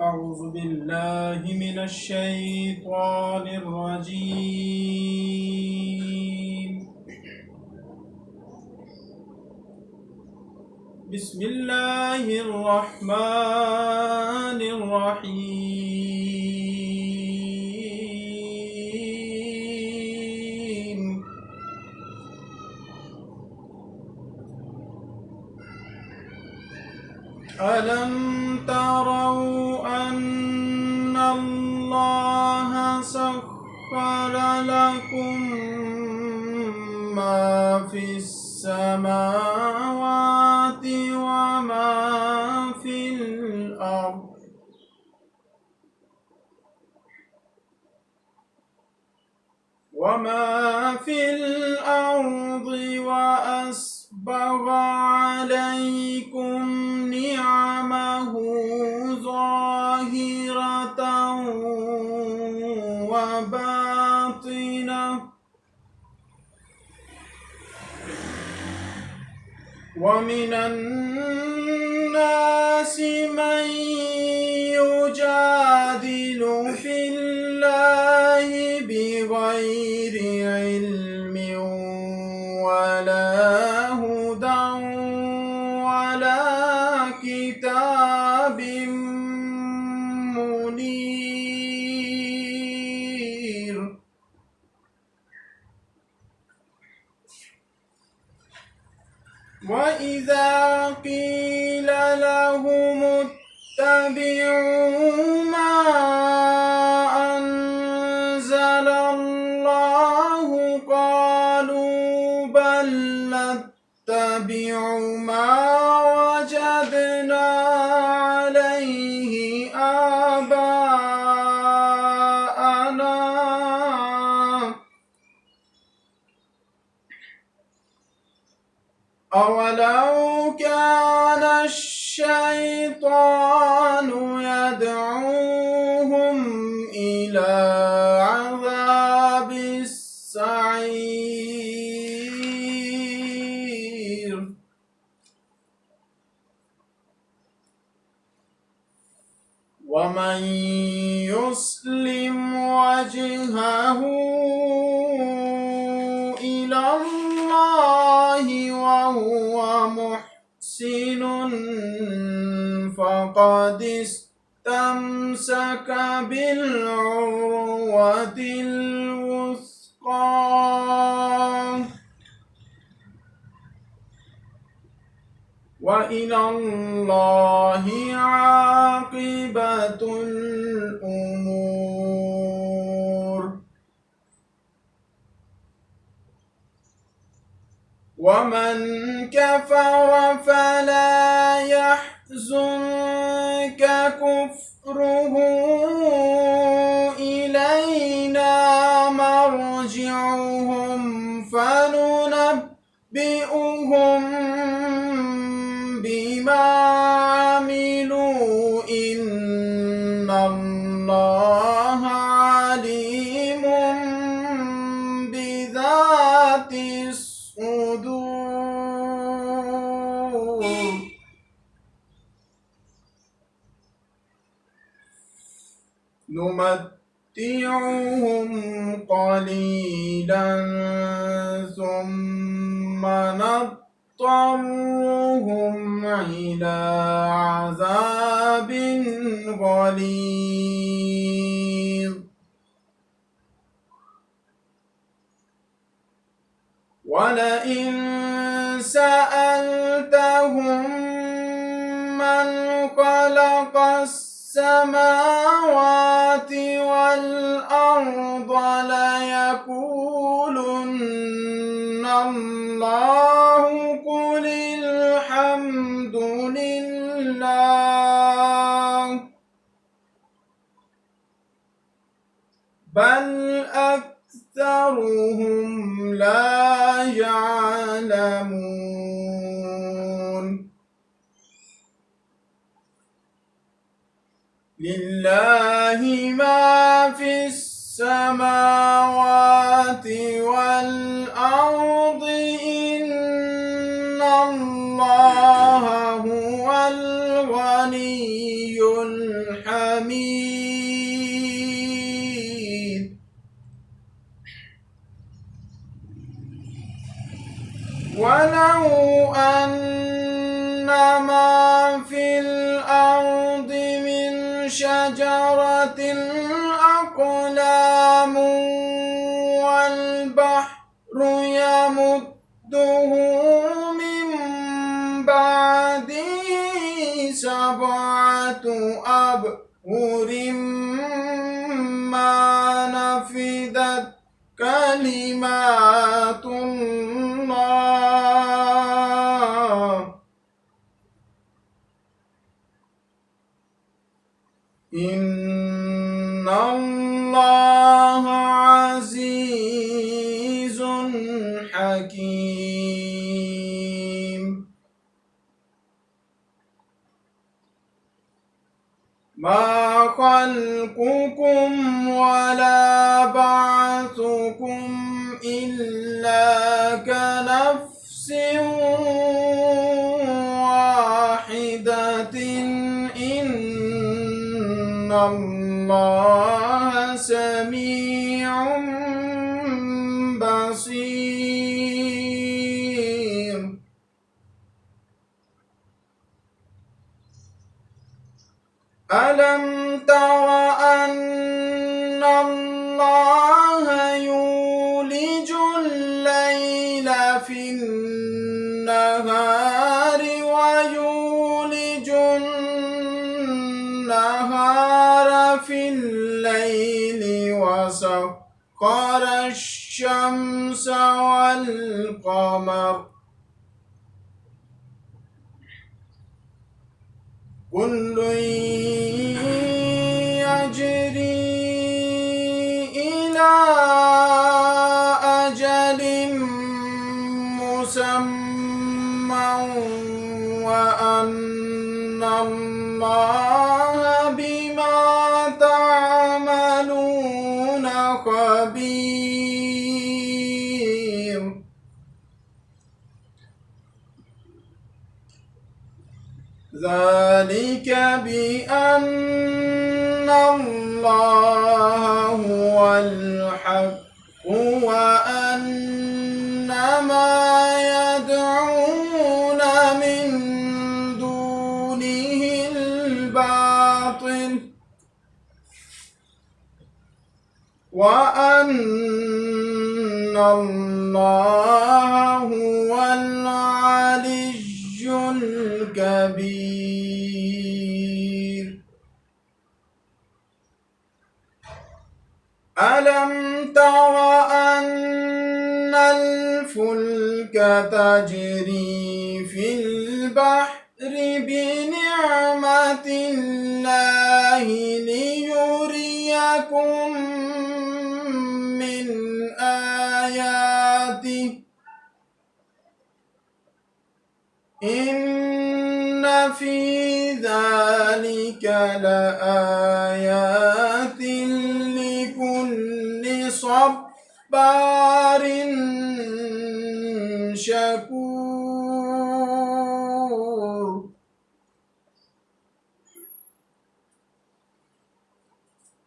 أعوذ بالله من الشيطان الرجيم. بسم الله الرحمن الرحيم. ألم تروا أن الله سخر لكم ما في السماوات وما في الأرض وأسبغ عليكم نعمه ظاهرة وباطنة ومن الناس من يجادل في الله بغير علم ولا هدى ولا كتاب منير. وإذا قيل لهم اتبعوا ما أنزل الله قالوا بل نتبع ما وجدنا عليه آباءنا أولو كان الشيطان يدعوهم إلى عذاب السعير. ومن يسلم وجهه إلى الله وهو محسن فقد استمسك بالعروة الوثقى وإلى الله عاقبة الأمور. ومن كفر فلا يحزنك كفره إلينا مرجعهم فننبئهم بما عملوا إن الله عليم بذات الصدور. نمتعهم قليلا ثم نضطرهم إلى عذاب غليظ. ولئن سألتهم من خلق السماوات والأرض ليقولن الله قل الحمد لله بل أكثرهم لا يعلمون. لله ما في السماوات والأرض إن الله هو الغني الحميد. حميد ولو أن ما في الأرض من شجرة أقلام والبحر يمده من بعده 7 أبحر ما نفدت كلمات الله إن الله عزيز حكيم ما خلقكم ولا بعثكم إلا كنفس واحدة إن الله سميع بصير ألم تر أن الله يولج الليل في النهار ويولج النهار في الليل وسخر الشمس والقمر كل يجري إلى أجل مسمى وأن الله بما تعملون خبير ذلك بأن الله هو الحق وأن ما يدعون من دونه الباطل وأن الله هو العلي الكبير ألم تر أن الفلك تجري في البحر بنعمة الله ليريكم من آياته إن في ذلك لآيات لكل صبار شكور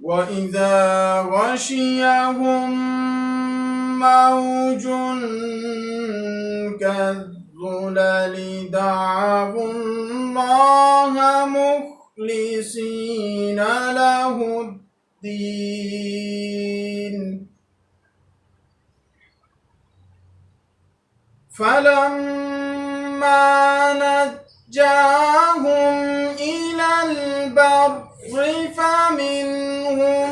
وإذا غشيهم موج كالظلل دعوا الله مخلصين له الدين فلما نجاهم إلى البر فمنهم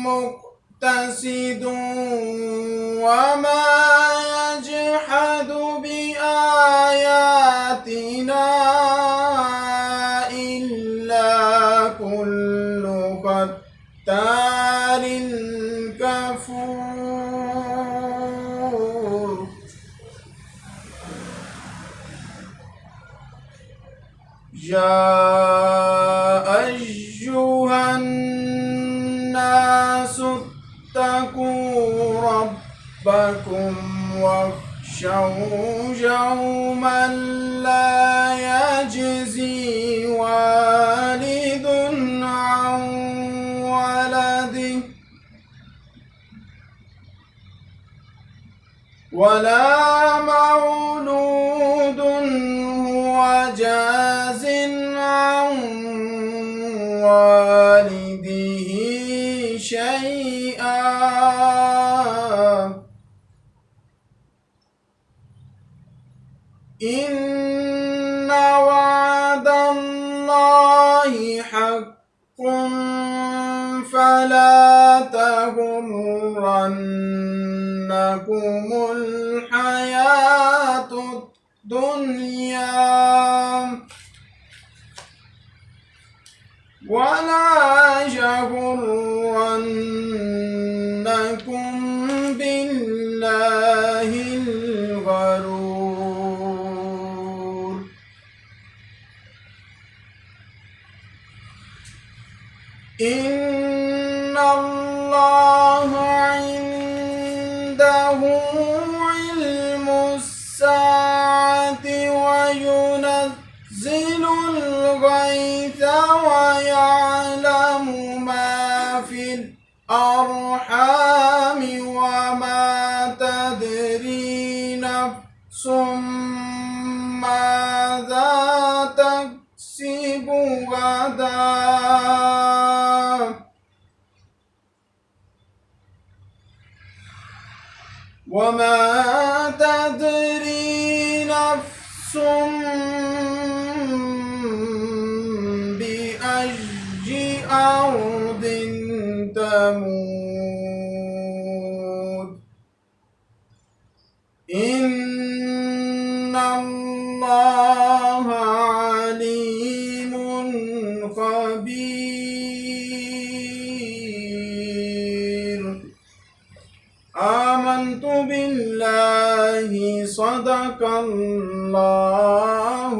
مقتصد وما يجحد بآياتنا إلا كل ختار كفور يا أيها الناس اتقوا ربكم واخشوا يوما لا يجزي والد عن ولا مولود هو جاز عن والده شيئا إن وعد الله حق فلا تغرنكم الحياة الدنيا ولا يغرنكم بالله الغرور إن الله عنده علم الساعة وينزل الغيث ويعلم ما في الأرحام وما تدري نفس ماذا تكسب غدا وما تدري نفس بأي أرض تموت إن الله عليم خبير آمنت بالله صدق الله